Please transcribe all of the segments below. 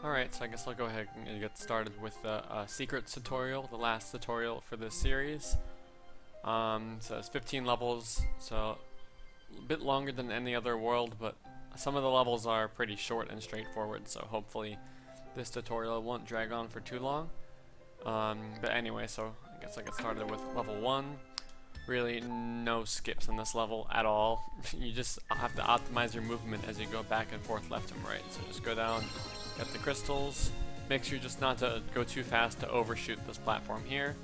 Alright, so I guess I'll go ahead and get started with the secret tutorial, the last tutorial for this series. So it's 15 levels, so a bit longer than any other world, but some of the levels are pretty short and straightforward, so hopefully this tutorial won't drag on for too long. But anyway, so I guess I get started with level 1. Really no skips in this level at all. You just have to optimize your movement as you go back and forth left and right. So just go down, get the crystals, make sure just not to go too fast to overshoot this platform here.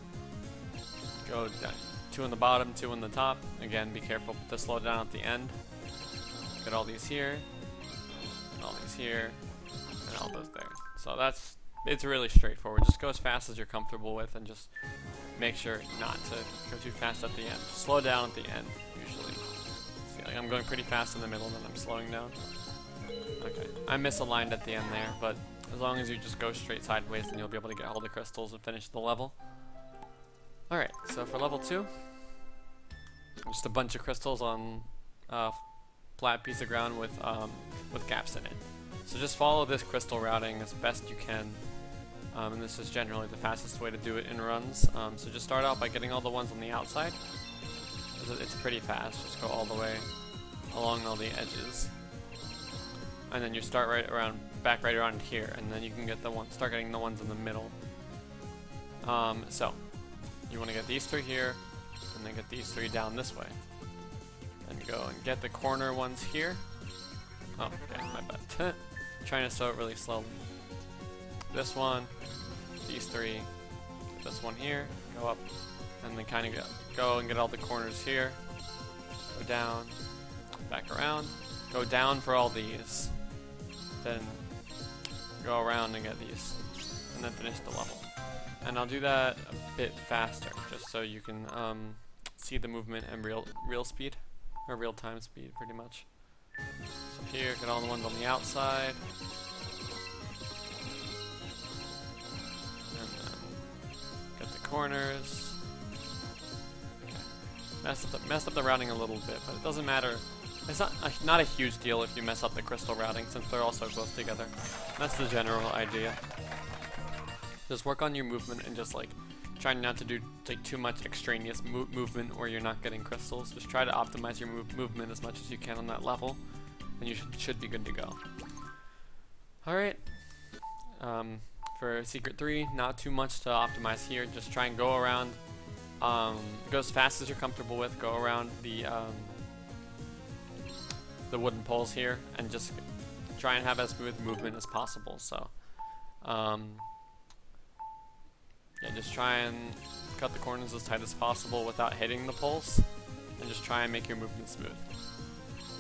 Go down, 2 on the bottom, 2 on the top. Again, be careful to slow down at the end. Get all these here, all these here, and all those there. So it's really straightforward. Just go as fast as you're comfortable with and just make sure not to go too fast at the end. Slow down at the end, usually. See, like I'm going pretty fast in the middle and then I'm slowing down. Okay, I misaligned at the end there, but as long as you just go straight sideways, then you'll be able to get all the crystals and finish the level. Alright, so for level 2, just a bunch of crystals on a flat piece of ground with gaps in it. So just follow this crystal routing as best you can. And this is generally the fastest way to do it in runs. So just start out by getting all the ones on the outside. It's pretty fast. Just go all the way along all the edges, and then you start back right around here, and then you can get start getting the ones in the middle. So you want to get these 3 here, and then get these 3 down this way, and go and get the corner ones here. Oh, okay, my bad. Trying to sew it really slowly. This one, these 3, this one here, go up, and then kind of go and get all the corners here. Go down, back around, go down for all these, then go around and get these, and then finish the level. And I'll do that a bit faster, just so you can see the movement and real speed, or real time speed, pretty much. So here, get all the ones on the outside. Corners. Okay. Messed up the routing a little bit, but it doesn't matter. It's not a huge deal if you mess up the crystal routing, since they're all so close together. That's the general idea. Just work on your movement and just like try not to do too much extraneous movement where you're not getting crystals. Just try to optimize your movement as much as you can on that level, and you should be good to go. All right. For Secret 3, not too much to optimize here. Just try and go around, go as fast as you're comfortable with. Go around the wooden poles here, and just try and have as smooth movement as possible. So, yeah, just try and cut the corners as tight as possible without hitting the poles, and just try and make your movement smooth.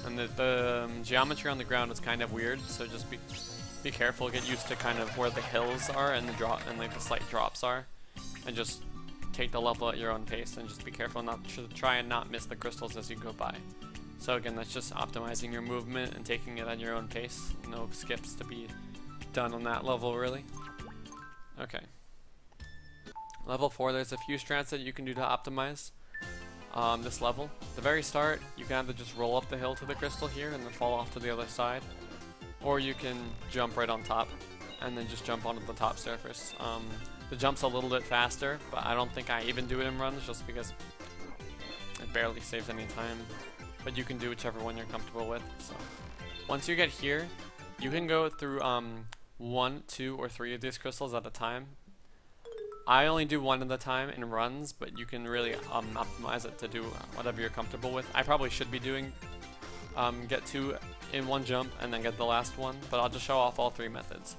And the geometry on the ground is kind of weird, so just be careful, get used to kind of where the hills are and the slight drops are, and just take the level at your own pace, and just be careful not to try and not miss the crystals as you go by. So again, that's just optimizing your movement and taking it at your own pace. No skips to be done on that level, really. Okay. Level 4, there's a few strats that you can do to optimize this level. At the very start, you can either just roll up the hill to the crystal here and then fall off to the other side, or you can jump right on top and then just jump onto the top surface. The jump's a little bit faster, but I don't think I even do it in runs just because it barely saves any time. But you can do whichever one you're comfortable with. So once you get here, you can go through 1, 2, or 3 of these crystals at a time. I only do 1 at a time in runs, but you can really optimize it to do whatever you're comfortable with. I probably should be doing get 2 in 1 jump and then get the last one, but I'll just show off all 3 methods.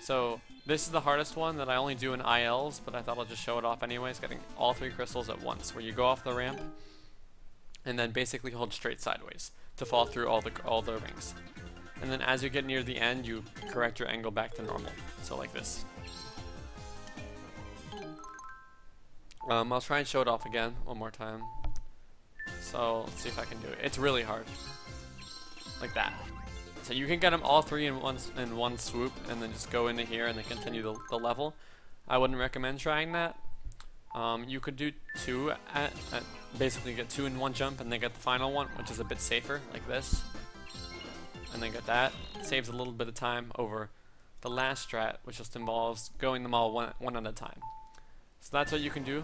So this is the hardest one that I only do in ILs, but I thought I'll just show it off anyways, getting all 3 crystals at once, where you go off the ramp and then basically hold straight sideways to fall through all the rings. And then as you get near the end, you correct your angle back to normal. So like this. I'll try and show it off again one more time. So let's see if I can do it. It's really hard. Like that. So you can get them all 3 in one swoop, and then just go into here and then continue the level. I wouldn't recommend trying that. You could do 2 basically get 2 in 1 jump and then get the final one, which is a bit safer, like this. And then get that. It saves a little bit of time over the last strat, which just involves going them all one at a time. So that's what you can do.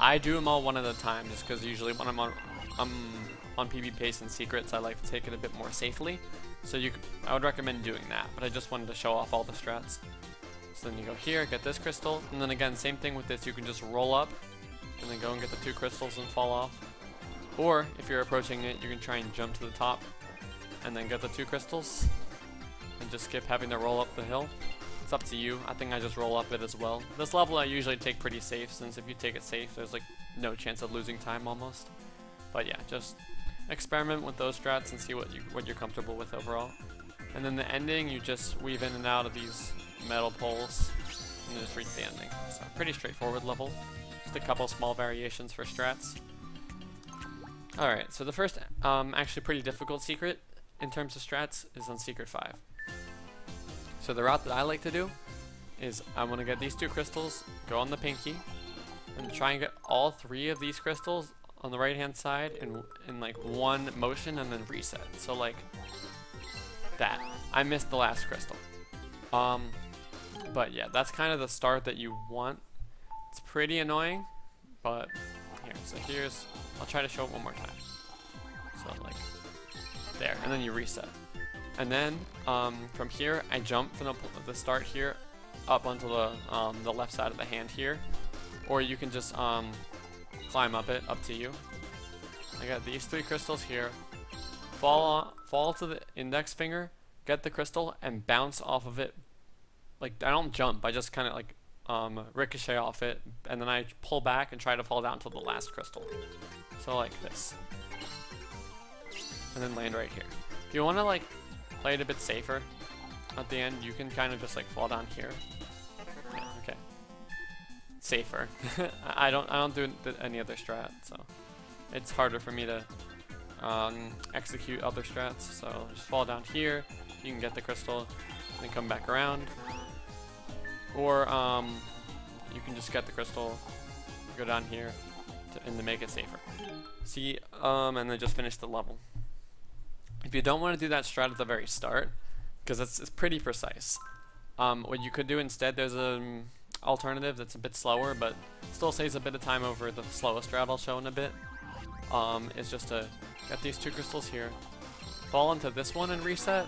I do them all one at a time just because usually when I'm on PB pace and secrets, I like to take it a bit more safely. So I would recommend doing that, but I just wanted to show off all the strats. So then you go here, get this crystal, and then again, same thing with this, you can just roll up and then go and get the 2 crystals and fall off. Or if you're approaching it, you can try and jump to the top and then get the 2 crystals and just skip having to roll up the hill. It's up to you. I think I just roll up it as well. This level I usually take pretty safe, since if you take it safe, there's like no chance of losing time almost. But yeah, just experiment with those strats and see what you're comfortable with overall. And then the ending, you just weave in and out of these metal poles and just reach the ending. So pretty straightforward level. Just a couple small variations for strats. Alright, so the first actually pretty difficult secret in terms of strats is on Secret 5. So the route that I like to do is I want to get these 2 crystals, go on the pinky, and try and get all 3 of these crystals on the right hand side in like one motion and then reset. So like that. I missed the last crystal. But yeah, that's kind of the start that you want. It's pretty annoying, but here, I'll try to show it one more time. So like there, and then you reset. And then from here, I jump from the start here up onto the left side of the hand here, or you can just climb up it, up to you. I got these 3 crystals here. Fall to the index finger, get the crystal, and bounce off of it. Like I don't jump, I just kind of like ricochet off it, and then I pull back and try to fall down to the last crystal. So like this, and then land right here. If you want to like play it a bit safer at the end, you can kind of just like fall down here. Yeah, okay. Safer. I don't do any other strat, so it's harder for me to execute other strats. So just fall down here. You can get the crystal, then come back around, or you can just get the crystal, go down here, and to make it safer. See, and then just finish the level. If you don't want to do that strat at the very start, because it's pretty precise, what you could do instead, there's an alternative that's a bit slower, but still saves a bit of time over the slowest strat I'll show in a bit. Is just to get these 2 crystals here, fall into this one and reset,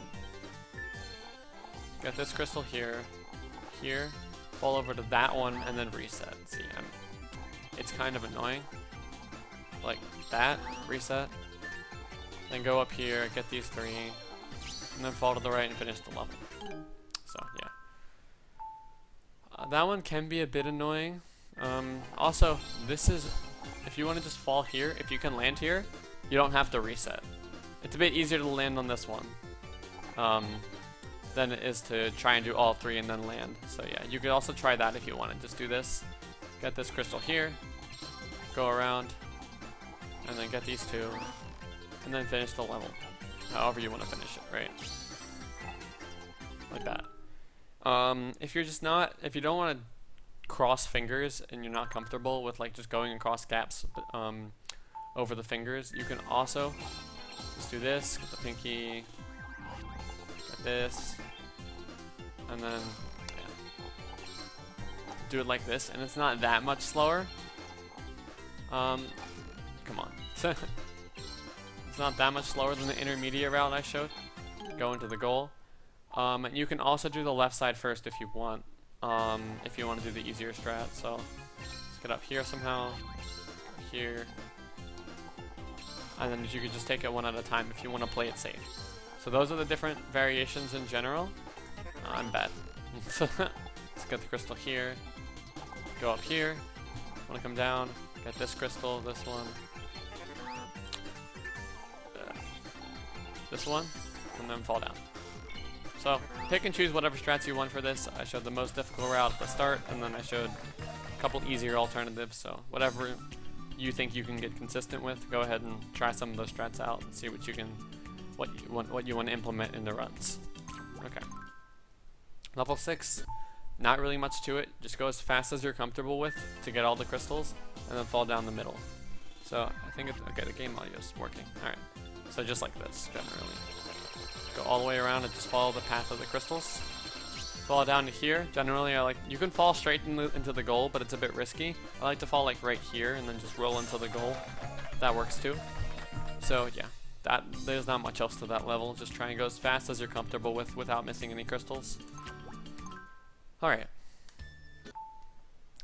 get this crystal here, fall over to that one, and then reset. See, it's kind of annoying. Like that, reset. Then go up here, get these 3, and then fall to the right and finish the level. So yeah, that one can be a bit annoying. Also, this is, if you want to just fall here, if you can land here, you don't have to reset. It's a bit easier to land on this one than it is to try and do all 3 and then land. So yeah, you could also try that if you want to. Just do this, get this crystal here, go around, and then get these 2. And then finish the level, however you want to finish it, right? Like that. If you don't want to cross fingers and you're not comfortable with like just going across gaps over the fingers, you can also just do this, get the pinky, get this, and then do it like this, and it's not that much slower. Come on. It's not that much slower than the intermediate route I showed, going to the goal. And you can also do the left side first if you want to do the easier strat. So let's get up here somehow, here, and then you can just take it one at a time if you want to play it safe. So those are the different variations in general. I'm bad. Let's get the crystal here, go up here, want to come down, get this crystal, this one, this one, and then fall down. So pick and choose whatever strats you want for this. I showed the most difficult route at the start, and then I showed a couple easier alternatives. So whatever you think you can get consistent with, go ahead and try some of those strats out and see what you want to implement in the runs. Okay. Level 6, not really much to it. Just go as fast as you're comfortable with to get all the crystals, and then fall down the middle. So I think okay, the game audio is working. All right. So just like this, generally. Go all the way around and just follow the path of the crystals. fall down to here. Generally, you can fall straight into the goal, but it's a bit risky. I like to fall like right here and then just roll into the goal. That works too. So yeah, there's not much else to that level. Just try and go as fast as you're comfortable with without missing any crystals. Alright.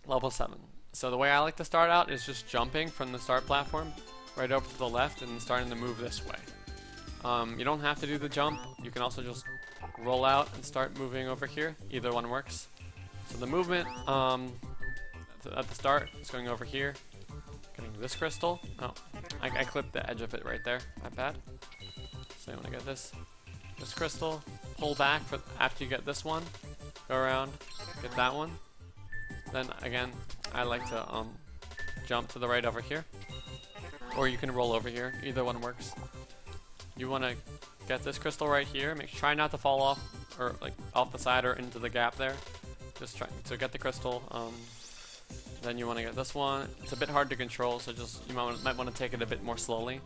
Level 7. So the way I like to start out is just jumping from the start platform right over to the left and starting to move this way. You don't have to do the jump. You can also just roll out and start moving over here. Either one works. So the movement at the start is going over here, getting this crystal. Oh, I clipped the edge of it right there. My bad. So you want to get this crystal, pull back for after you get this one, go around, get that one. Then again, I like to jump to the right over here, or you can roll over here. Either one works. You want to get this crystal right here. Try not to fall off or like off the side or into the gap there. Just try to get the crystal. Then you want to get this one. It's a bit hard to control, so just you might want to take it a bit more slowly.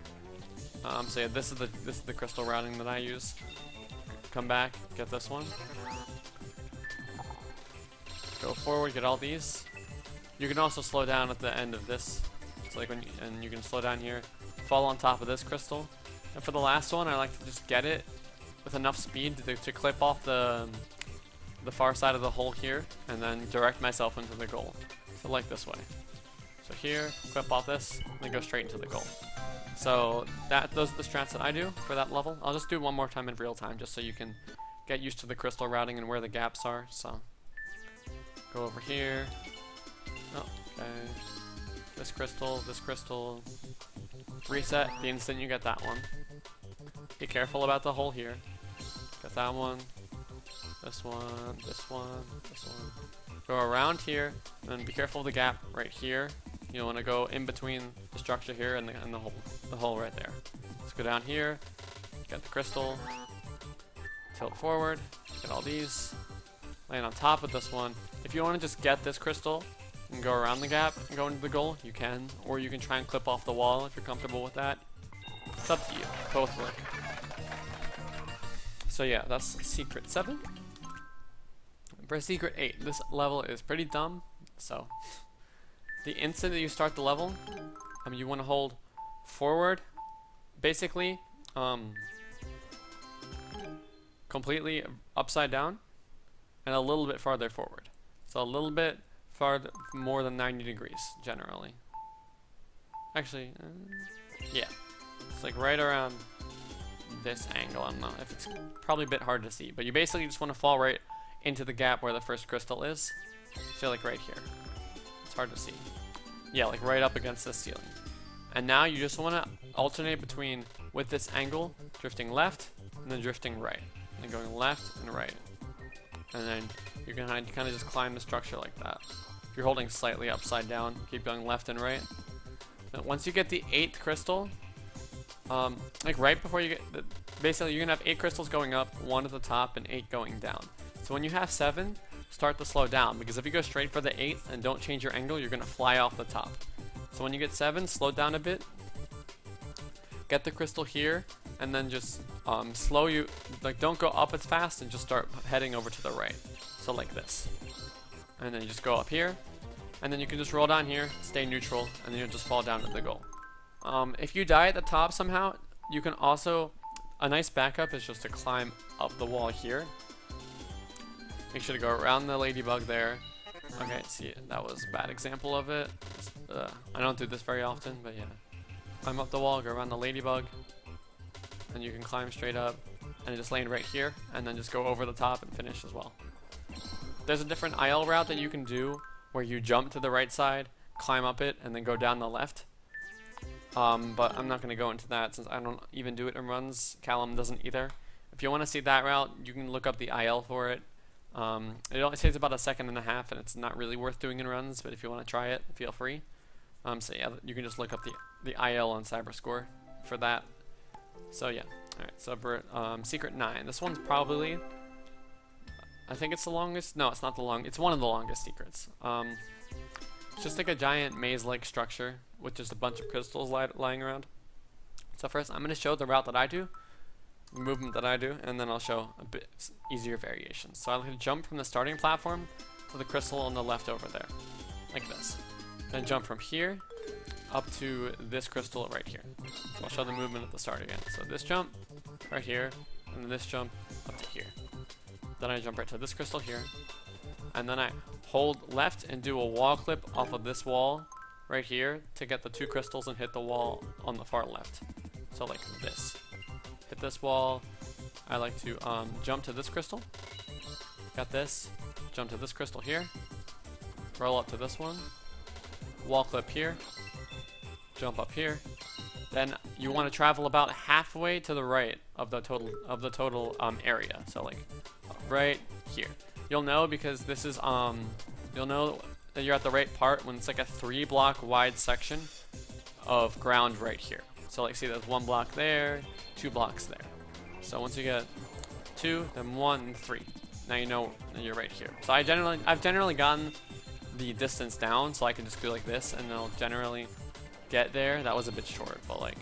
So yeah, this is the crystal routing that I use. Come back, get this one. Go forward, get all these. You can also slow down at the end of this. It's like and you can slow down here, fall on top of this crystal. And for the last one, I like to just get it with enough speed to clip off the far side of the hole here, and then direct myself into the goal. So like this way. So here, clip off this, and then go straight into the goal. So those are the strats that I do for that level. I'll just do it one more time in real time, just so you can get used to the crystal routing and where the gaps are. So go over here. Oh, okay. This crystal. Reset the instant you get that one. Be careful about the hole here. Get that one. This one. Go around here, and then be careful of the gap right here. You want to go in between the structure here and the hole right there. Let's go down here, get the crystal, tilt forward, get all these, land on top of this one. If you want to just get this crystal and go around the gap and go into the goal, you can, or you can try and clip off the wall if you're comfortable with that. It's up to you. Both work. So yeah, that's Secret 7. For Secret 8, this level is pretty dumb. So the instant that you start the level, you want to hold forward, basically, completely upside down, and a little bit farther forward. So a little bit farther, more than 90 degrees, generally. Actually, yeah. It's like right around this angle. I don't know if it's probably a bit hard to see, but you basically just want to fall right into the gap where the first crystal is. So like right here. It's hard to see. Yeah, like right up against the ceiling. And now you just want to alternate between, with this angle, drifting left and then drifting right. And then going left and right. And then you can kind of just climb the structure like that. If you're holding slightly upside down, keep going left and right. Now, once you get the 8th crystal, like right before you get, basically you're going to have 8 crystals going up, 1 at the top and 8 going down. So when you have 7, start to slow down, because if you go straight for the 8th and don't change your angle, you're going to fly off the top. So when you get 7, slow down a bit, get the crystal here, and then just don't go up as fast and just start heading over to the right. So like this. And then you just go up here, and then you can just roll down here, stay neutral, and then you'll just fall down to the goal. If you die at the top somehow, you can also, a nice backup is just to climb up the wall here. Make sure to go around the ladybug there. Okay, see, that was a bad example of it. I don't do this very often, but yeah. Climb up the wall, go around the ladybug, and you can climb straight up, and just land right here, and then just go over the top and finish as well. There's a different IL route that you can do, where you jump to the right side, climb up it, and then go down the left. But I'm not going to go into that since I don't even do it in runs. Callum doesn't either. If you want to see that route, you can look up the IL for it. It only takes about 1.5 seconds, and it's not really worth doing in runs, but if you want to try it, feel free. So yeah, you can just look up the IL on Cyberscore for that. So yeah, alright, so for Secret 9, this one's probably, I think it's the longest, no it's not the longest, it's one of the longest secrets. It's just like a giant maze-like structure with just a bunch of crystals lying around. So first I'm going to show the route that I do, movement that I do, and then I'll show a bit easier variations. So I like to jump from the starting platform to the crystal on the left over there, like this. Then jump from here up to this crystal right here. So I'll show the movement at the start again. So this jump right here, and then this jump up to here. Then I jump right to this crystal here, and then I hold left and do a wall clip off of this wall right here to get the 2 crystals and hit the wall on the far left. So like this. Hit this wall. I like to jump to this crystal. Got this. Jump to this crystal here. Roll up to this one. Wall clip here. Jump up here. Then you want to travel about halfway to the right of the total area. So like right here. You'll know because this is you'll know that you're at the right part when it's like a 3-block wide section of ground right here. So like see there's 1 block there, 2 blocks there. So once you get 2, then 1, and 3. Now you know that you're right here. So I've generally gotten the distance down, so I can just go like this, and I'll generally get there. That was a bit short, but like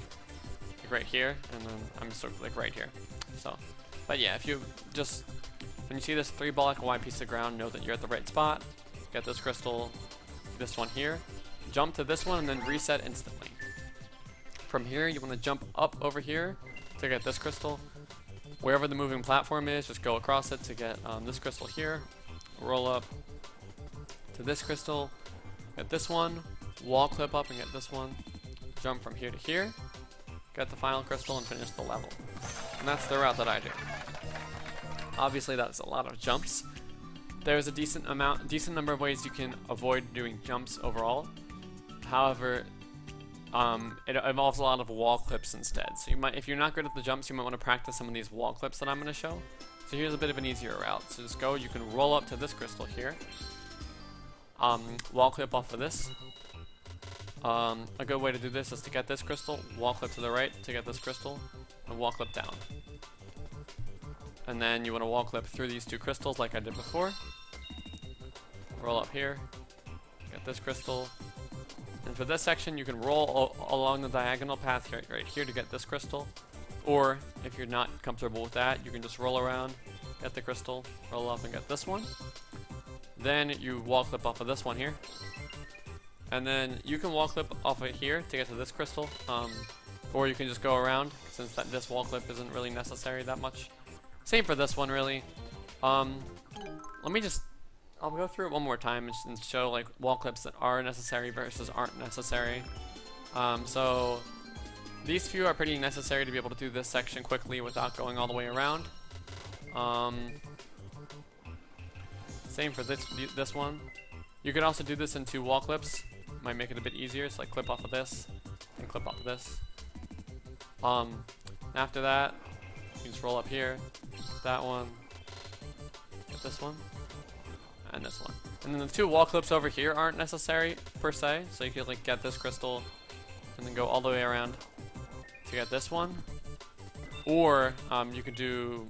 right here, and then I'm sort of like right here. So, but yeah, if you just when you see this 3-block wide piece of ground, know that you're at the right spot. Get this crystal, this one here, jump to this one, and then reset instantly. From here, you want to jump up over here to get this crystal. Wherever the moving platform is, just go across it to get this crystal here. Roll up to this crystal, get this one, wall clip up and get this one. Jump from here to here, get the final crystal, and finish the level. And that's the route that I do. Obviously, that's a lot of jumps. There's a decent number of ways you can avoid doing jumps overall. However, it involves a lot of wall clips instead. So you might, if you're not good at the jumps, you might want to practice some of these wall clips that I'm going to show. So here's a bit of an easier route. So just go, you can roll up to this crystal here. Wall clip off of this. A good way to do this is to get this crystal, wall clip to the right to get this crystal, and wall clip down. And then you want to wall clip through these 2 crystals like I did before. Roll up here, get this crystal. And for this section, you can roll along the diagonal path right here to get this crystal. Or if you're not comfortable with that, you can just roll around, get the crystal, roll up and get this one. Then you wall clip off of this one here. And then you can wall clip off of here to get to this crystal. Or you can just go around, since this wall clip isn't really necessary that much. Same for this one, really. I'll go through it one more time and show like wall clips that are necessary versus aren't necessary. So these few are pretty necessary to be able to do this section quickly without going all the way around. Same for this one. You could also do this in 2 wall clips. Might make it a bit easier. So like clip off of this and clip off of this. After that, you can just roll up here, that one, get this one, and this one. And then the 2 wall clips over here aren't necessary per se, so you could like get this crystal and then go all the way around to get this one. Or you could do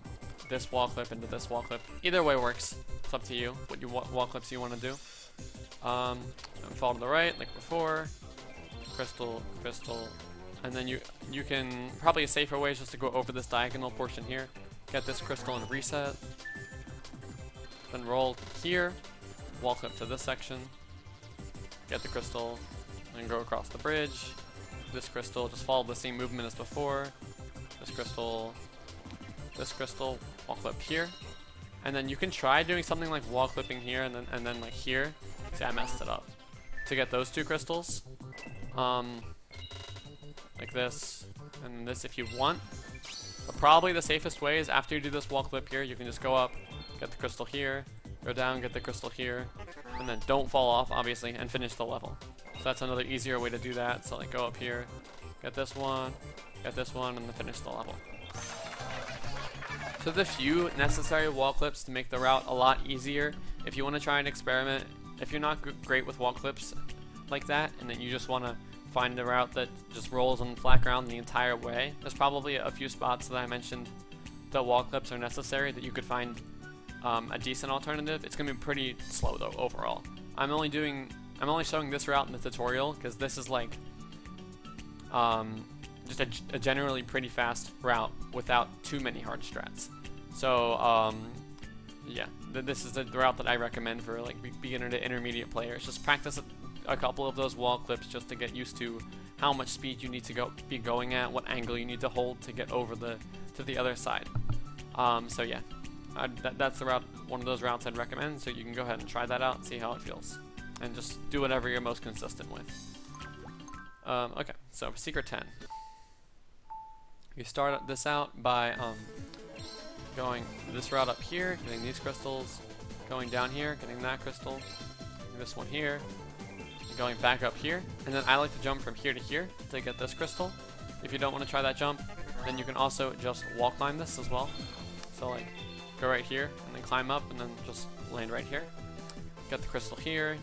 this wall clip into this wall clip. Either way works. It's up to you what wall clips you want to do. And fall to the right like before. Crystal, crystal. And then you can, probably a safer way is just to go over this diagonal portion here, get this crystal and reset, then roll here, wall clip to this section, get the crystal, and go across the bridge. This crystal, just follow the same movement as before. This crystal, wall clip here. And then you can try doing something like wall clipping here and then like here. See, I messed it up. To get those 2 crystals. Like this, and this if you want. But probably the safest way is after you do this wall clip here, you can just go up, get the crystal here, go down, get the crystal here, and then don't fall off, obviously, and finish the level. So that's another easier way to do that. So like go up here, get this one, and then finish the level. So there's a few necessary wall clips to make the route a lot easier. If you want to try and experiment, if you're not great with wall clips like that, and then you just want to find a route that just rolls on flat ground the entire way, there's probably a few spots that I mentioned the wall clips are necessary that you could find a decent alternative. It's gonna be pretty slow though overall. I'm only showing this route in the tutorial because this is like just a generally pretty fast route without too many hard strats. So yeah, this is the route that I recommend for like beginner to intermediate players. Just practice a couple of those wall clips just to get used to how much speed you need to be going at, what angle you need to hold to get over to the other side. So yeah, that's the route, one of those routes I'd recommend. So you can go ahead and try that out and see how it feels, and just do whatever you're most consistent with. Okay, so for Secret 10, you start this out by going this route up here, getting these crystals, going down here, getting that crystal, this one here, going back up here, and then I like to jump from here to here to get this crystal. If you don't want to try that jump, then you can also just wall climb this as well. So like, go right here, and then climb up, and then just land right here. Get the crystal here,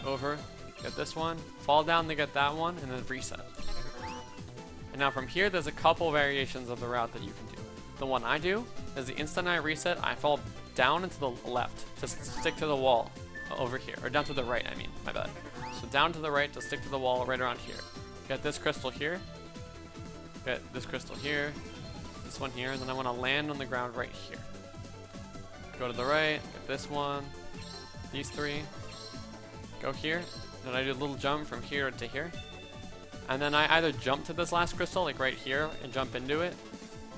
over, get this one, fall down to get that one, and then reset. And now from here, there's a couple variations of the route that you can do. The one I do is the instant I reset, I fall down and to the left to stick to the wall over here, or down to the right, I mean, my bad. So down to the right to stick to the wall right around here. Get this crystal here, get this crystal here, this one here, and then I want to land on the ground right here. Go to the right, get this one, these three, go here, then I do a little jump from here to here. And then I either jump to this last crystal, like right here, and jump into it,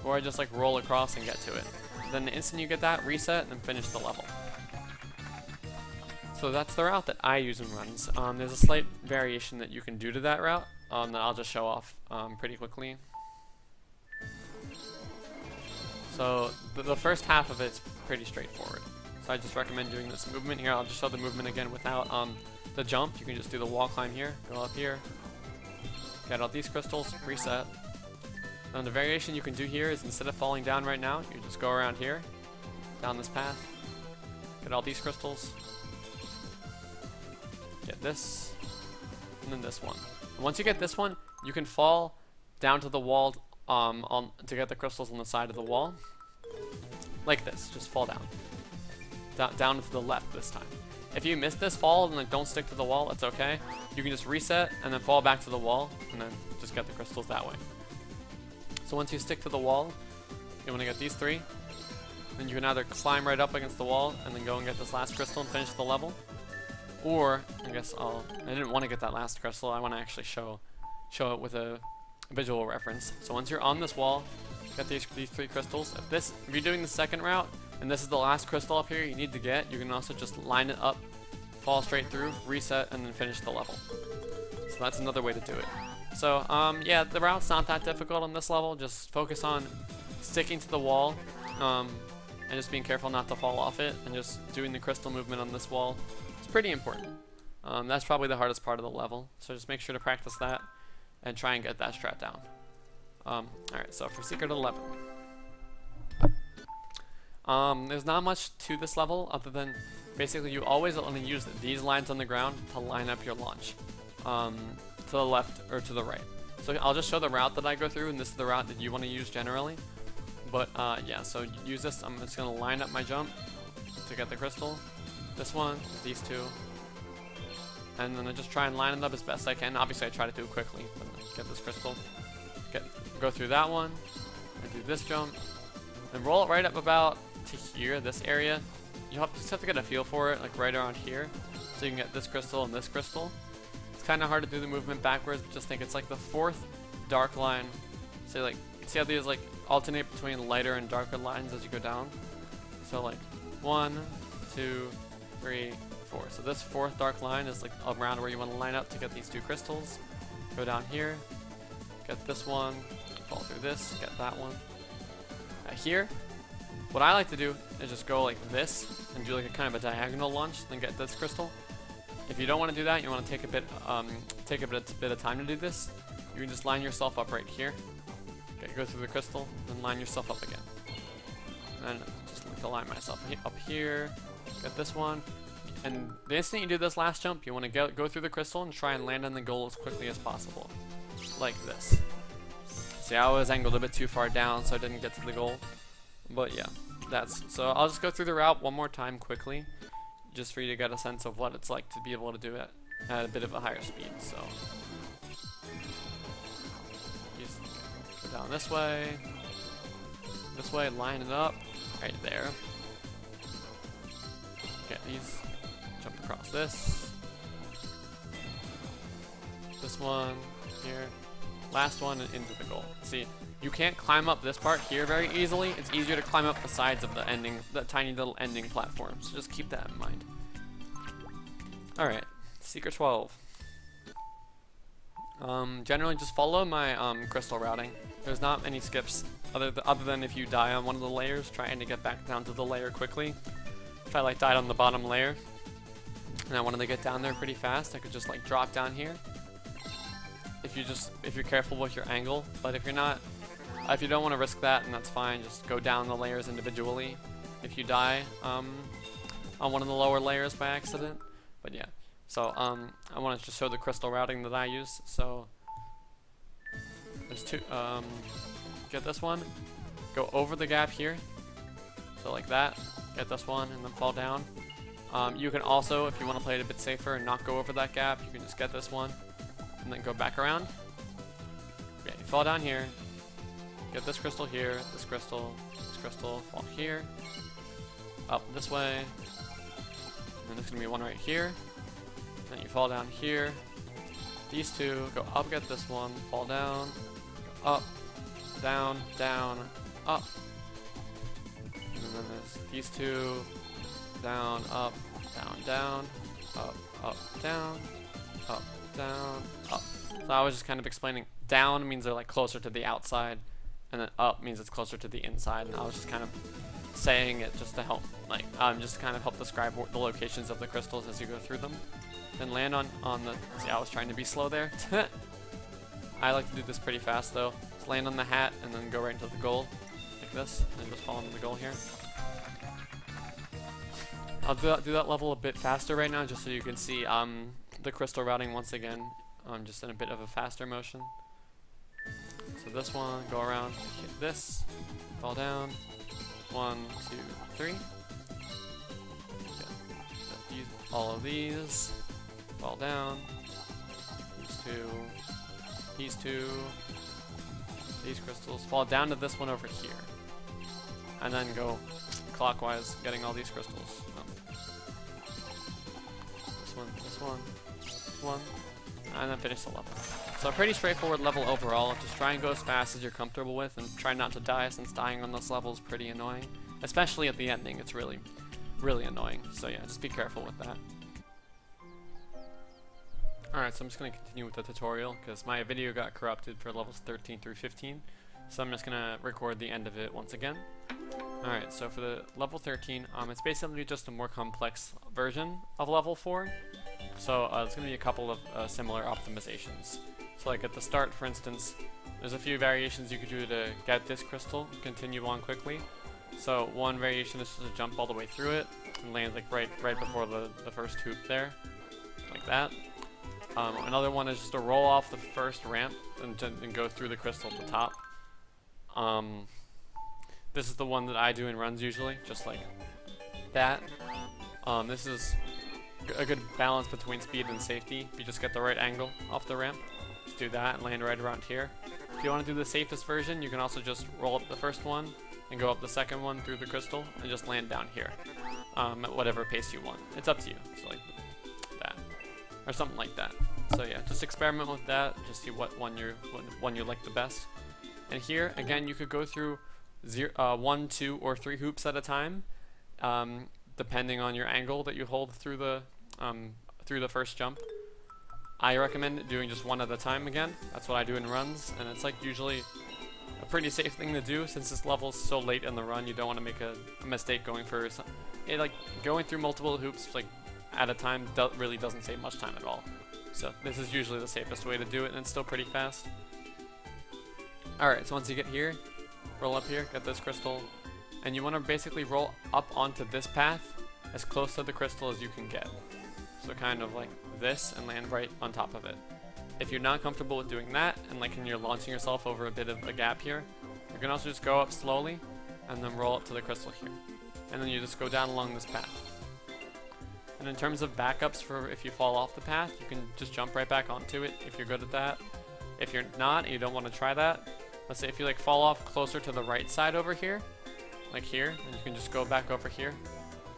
or I just like roll across and get to it. Then the instant you get that, reset, and finish the level. So that's the route that I use in runs. There's a slight variation that you can do to that route that I'll just show off pretty quickly. So the first half of it's pretty straightforward. So I just recommend doing this movement here. I'll just show the movement again without the jump. You can just do the wall climb here, go up here, get all these crystals, reset. And the variation you can do here is instead of falling down right now, you just go around here, down this path, get all these crystals, get this, and then this one. And once you get this one, you can fall down to the wall to get the crystals on the side of the wall, like this. Just fall down, down to the left this time. If you miss this fall and like don't stick to the wall, it's okay. You can just reset and then fall back to the wall, and then just get the crystals that way. So once you stick to the wall, you want to get these three. Then you can either climb right up against the wall and then go and get this last crystal and finish the level. Or, I guess I didn't want to get that last crystal, I want to actually show it with a visual reference. So once you're on this wall, get these three crystals. If you're doing the second route, and this is the last crystal up here you need to get, you can also just line it up, fall straight through, reset, and then finish the level. So that's another way to do it. So, yeah, the route's not that difficult on this level. Just focus on sticking to the wall, and just being careful not to fall off it, and just doing the crystal movement on this wall. It's pretty important. That's probably the hardest part of the level, so just make sure to practice that, and try and get that strat down. Alright, so for Secret 11. There's not much to this level, other than basically you always only use these lines on the ground to line up your launch. To the left or to the right. So I'll just show the route that I go through, and this is the route that you want to use generally. But yeah, so use this. I'm just going to line up my jump to get the crystal. This one, these two. And then I just try and line it up as best I can. Obviously I try to do it quickly, but get this crystal. Go through that one, and do this jump. And roll it right up about to here, this area. You just have to get a feel for it, like right around here. So you can get this crystal and this crystal. It's kind of hard to do the movement backwards, but just think it's like the fourth dark line. So like, see how these like alternate between lighter and darker lines as you go down? So like 1, 2, 3, 4. So this fourth dark line is like around where you want to line up to get these two crystals. Go down here, get this one, fall through this, get that one. Here, what I like to do is just go like this and do like a kind of a diagonal launch, then get this crystal. If you don't want to do that, you want to take a bit of time to do this. You can just line yourself up right here. Okay, go through the crystal, then line yourself up again. And then just like to line myself up here. Get this one, and the instant you do this last jump, you want to go through the crystal and try and land on the goal as quickly as possible, like this. See, I was angled a bit too far down, so I didn't get to the goal. But yeah, so I'll just go through the route one more time quickly, just for you to get a sense of what it's like to be able to do it at a bit of a higher speed. So down this way, line it up, right there. Get these, jump across this one, here, last one, and into the goal. See, you can't climb up this part here very easily. It's easier to climb up the sides of the tiny little ending platform, so just keep that in mind. Alright, Secret 12. Generally just follow my crystal routing. There's not any skips other than if you die on one of the layers, trying to get back down to the layer quickly. If I like died on the bottom layer and I wanted to get down there pretty fast, I could just like drop down here. If you're careful with your angle, but if you're not, if you don't want to risk that, then that's fine. Just go down the layers individually. If you die on one of the lower layers by accident, but yeah. So I want to just show the crystal routing that I use. So there's two. Get this one, go over the gap here. So like that. Get this one and then fall down. You can also, if you want to play it a bit safer and not go over that gap, you can just get this one and then go back around. Okay, you fall down here. Get this crystal here. This crystal. Fall here. Up this way. And then there's gonna be one right here. Then you fall down here. These two, go up, get this one, fall down, go up, down, down, up. And then there's these two, down, up, down, down, up, down, up, down, up. So I was just kind of explaining, down means they're like closer to the outside, and then up means it's closer to the inside, and I was just kind of saying it just to help, like, just kind of help describe the locations of the crystals as you go through them. Then land on the, see, I was trying to be slow there. I like to do this pretty fast though. Just land on the hat and then go right into the goal, like this, and just fall into the goal here. I'll do that level a bit faster right now, just so you can see the crystal routing once again, just in a bit of a faster motion. So this one, go around, hit this, fall down, 1, 2, 3. Get all of these. Fall down. These two. These crystals. Fall down to this one over here. And then go clockwise, getting all these crystals. This one. And then finish the level. So a pretty straightforward level overall. Just try and go as fast as you're comfortable with, and try not to die, since dying on this level is pretty annoying. Especially at the ending, it's really, really annoying. So yeah, just be careful with that. Alright, so I'm just going to continue with the tutorial, because my video got corrupted for levels 13 through 15. So I'm just going to record the end of it once again. Alright, so for the level 13, it's basically just a more complex version of level 4. So there's going to be a couple of similar optimizations. So like at the start, for instance, there's a few variations you could do to get this crystal, continue on quickly. So one variation is just to jump all the way through it, and land like right before the first hoop there, like that. Another one is just to roll off the first ramp and go through the crystal at the top. This is the one that I do in runs usually, just like that. This is a good balance between speed and safety. If you just get the right angle off the ramp, just do that and land right around here. If you want to do the safest version, you can also just roll up the first one and go up the second one through the crystal and just land down here at whatever pace you want. It's up to you. So like that, or something like that. So yeah, just experiment with that. Just see what one you like the best. And here again, you could go through 1, 2, or 3 hoops at a time, depending on your angle that you hold through the first jump. I recommend doing just one at a time again. That's what I do in runs, and it's like usually a pretty safe thing to do, since this level is so late in the run. You don't want to make a mistake going for like going through multiple hoops like at a time really doesn't save much time at all. So this is usually the safest way to do it, and it's still pretty fast. Alright, so once you get here, roll up here, get this crystal, and you want to basically roll up onto this path as close to the crystal as you can get. So kind of like this, and land right on top of it. If you're not comfortable with doing that, and like when you're launching yourself over a bit of a gap here, you can also just go up slowly, and then roll up to the crystal here. And then you just go down along this path. And in terms of backups for if you fall off the path, you can just jump right back onto it if you're good at that. If you're not and you don't want to try that, let's say if you like fall off closer to the right side over here, like here, and you can just go back over here,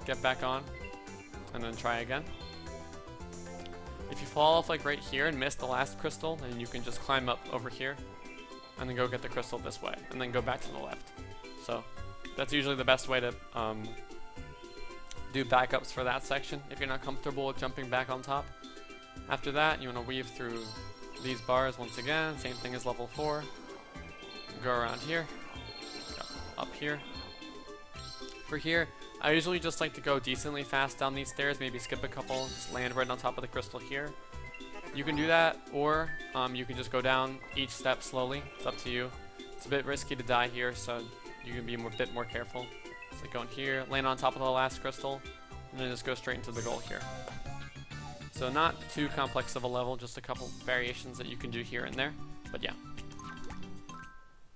get back on, and then try again. If you fall off like right here and miss the last crystal, then you can just climb up over here and then go get the crystal this way, and then go back to the left. So that's usually the best way to do backups for that section if you're not comfortable with jumping back on top. After that, you want to weave through these bars once again, same thing as level 4. Go around here, up here. For here, I usually just like to go decently fast down these stairs, maybe skip a couple, just land right on top of the crystal here. You can do that, or you can just go down each step slowly. It's up to you. It's a bit risky to die here, so you can be a bit more careful. It's like going here, land on top of the last crystal, and then just go straight into the goal here. So not too complex of a level, just a couple variations that you can do here and there, but yeah.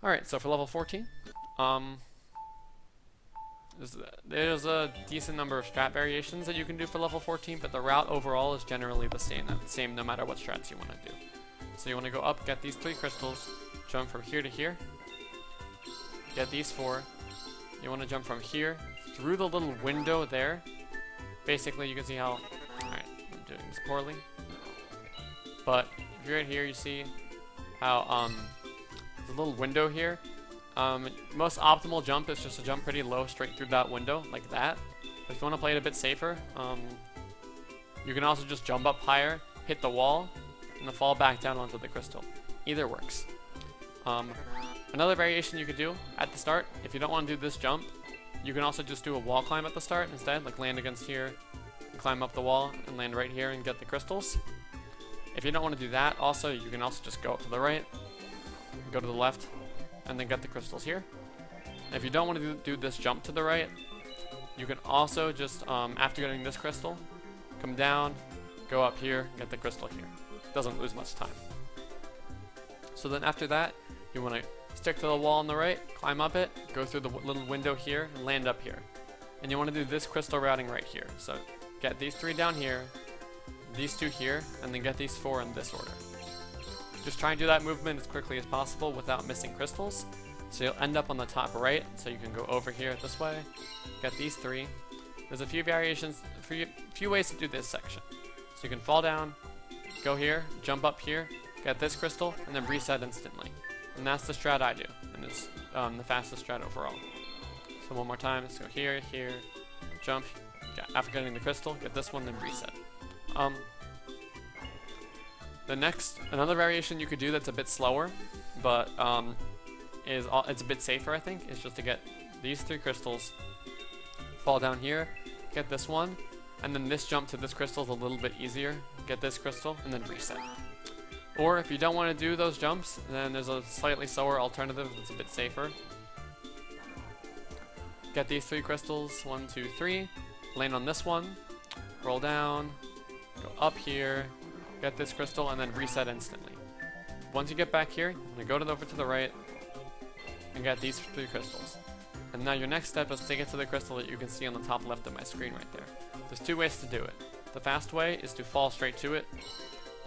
Alright, so for level 14, there's a decent number of strat variations that you can do for level 14, but the route overall is generally the same no matter what strats you want to do. So you want to go up, get these 3 crystals, jump from here to here, get these 4. You want to jump from here through the little window there. Basically, you can see how, alright, I'm doing this poorly, but if you're right here, you see how the little window here. Most optimal jump is just to jump pretty low straight through that window, like that. But if you want to play it a bit safer, you can also just jump up higher, hit the wall, and then fall back down onto the crystal. Either works. Another variation you could do at the start, if you don't want to do this jump, you can also just do a wall climb at the start instead, like land against here, climb up the wall, and land right here and get the crystals. If you don't want to do that, also, you can also just go up to the right, go to the left, and then get the crystals here. And if you don't want to do this jump to the right, you can also just, after getting this crystal, come down, go up here, get the crystal here. Doesn't lose much time. So then after that, you want to stick to the wall on the right, climb up it, go through the little window here, and land up here. And you want to do this crystal routing right here. So get these 3 down here, these 2 here, and then get these 4 in this order. Just try and do that movement as quickly as possible without missing crystals. So you'll end up on the top right, so you can go over here this way, get these 3. There's a few variations, a few ways to do this section. So you can fall down, go here, jump up here, get this crystal, and then reset instantly. And that's the strat I do, and it's the fastest strat overall. So one more time, let's go here, here, jump, after getting the crystal, get this one, then reset. Another variation you could do that's a bit slower, but it's a bit safer, I think, is just to get these 3 crystals, fall down here, get this one, and then this jump to this crystal is a little bit easier. Get this crystal, and then reset. Or if you don't want to do those jumps, then there's a slightly slower alternative that's a bit safer. Get these 3 crystals, 1, 2, 3, land on this one, roll down, go up here, get this crystal, and then reset instantly. Once you get back here, you're going to go over to the right and get these 3 crystals. And now your next step is to get to the crystal that you can see on the top left of my screen right there. There's 2 ways to do it. The fast way is to fall straight to it,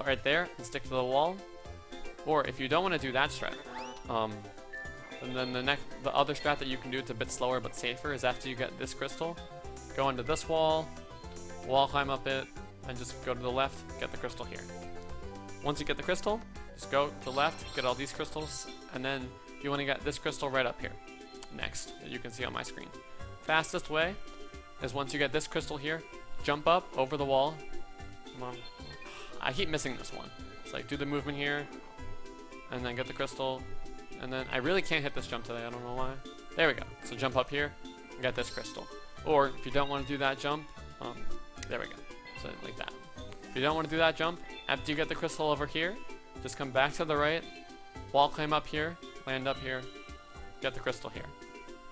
right there, and stick to the wall. Or if you don't want to do that strat, and then the other strat that you can do, it's a bit slower but safer, is after you get this crystal, go into this wall climb up it, and just go to the left, get the crystal here. Once you get the crystal, just go to the left, get all these crystals, and then you want to get this crystal right up here, next, that you can see on my screen. Fastest way is once you get this crystal here, jump up over the wall. Come on. I keep missing this one. It's like do the movement here, and then get the crystal, and then I really can't hit this jump today, I don't know why. There we go. So jump up here, and get this crystal. Or if you don't want to do that jump, there we go. So like that. If you don't want to do that jump, after you get the crystal over here, just come back to the right, wall climb up here, land up here, get the crystal here.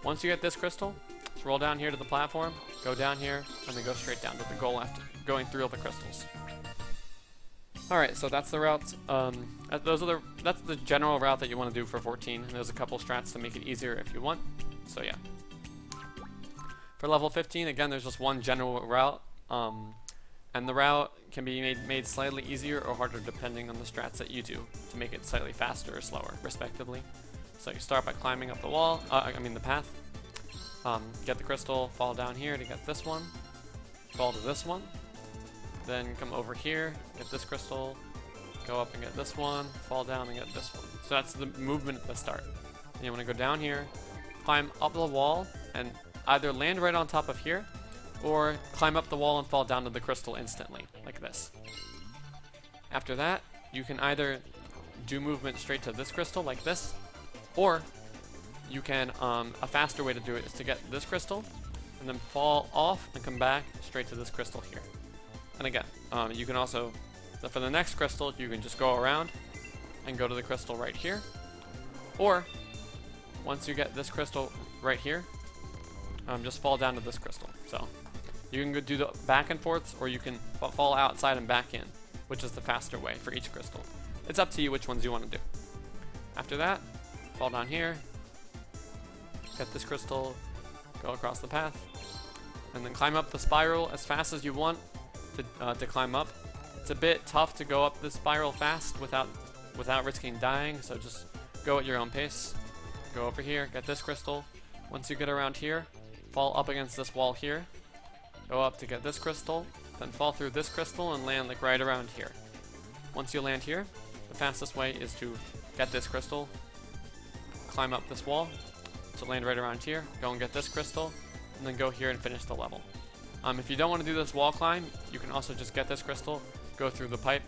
Once you get this crystal, just roll down here to the platform, go down here, and then go straight down to the goal after going through all the crystals. Alright, so that's the routes. That's the general route that you want to do for 14, and there's a couple strats to make it easier if you want. So yeah. For level 15, again, there's just one general route, and the route can be made slightly easier or harder depending on the strats that you do to make it slightly faster or slower, respectively. So you start by climbing up the wall, the path. Get the crystal, fall down here to get this one, fall to this one, then come over here, get this crystal, go up and get this one, fall down and get this one. So that's the movement at the start. And you want to go down here, climb up the wall, and either land right on top of here, or climb up the wall and fall down to the crystal instantly, like this. After that, you can either do movement straight to this crystal, like this, or you can, a faster way to do it is to get this crystal, and then fall off and come back straight to this crystal here. And again, you can also, for the next crystal, you can just go around and go to the crystal right here, or once you get this crystal right here, just fall down to this crystal. So you can go do the back and forths, or you can fall outside and back in, which is the faster way for each crystal. It's up to you which ones you want to do. After that, fall down here, get this crystal, go across the path, and then climb up the spiral as fast as you want to climb up. It's a bit tough to go up this spiral fast without risking dying, so just go at your own pace. Go over here, get this crystal. Once you get around here, fall up against this wall here. Go up to get this crystal, then fall through this crystal and land like right around here. Once you land here, the fastest way is to get this crystal, climb up this wall, so land right around here, go and get this crystal, and then go here and finish the level. If you don't want to do this wall climb, you can also just get this crystal, go through the pipe,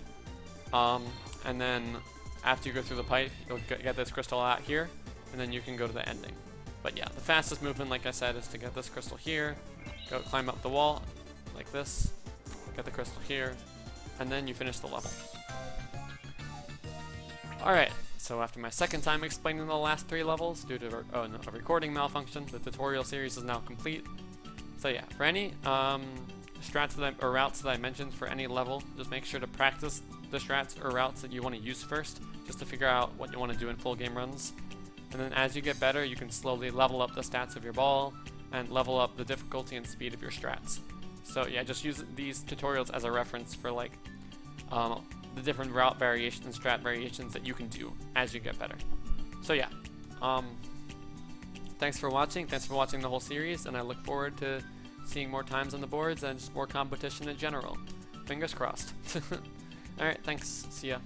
and then after you go through the pipe, you'll get this crystal out here, and then you can go to the ending. But yeah, the fastest movement, like I said, is to get this crystal here, go climb up the wall, like this, get the crystal here, and then you finish the level. Alright, so after my second time explaining the last 3 levels, due to a recording malfunction, the tutorial series is now complete. So yeah, for any strats or routes that I mentioned for any level, just make sure to practice the strats or routes that you want to use first, just to figure out what you want to do in full game runs. And then as you get better, you can slowly level up the stats of your ball, and level up the difficulty and speed of your strats. So yeah, just use these tutorials as a reference for like the different route variations, strat variations that you can do as you get better. So yeah, thanks for watching the whole series, and I look forward to seeing more times on the boards and just more competition in general. Fingers crossed. Alright, thanks, see ya.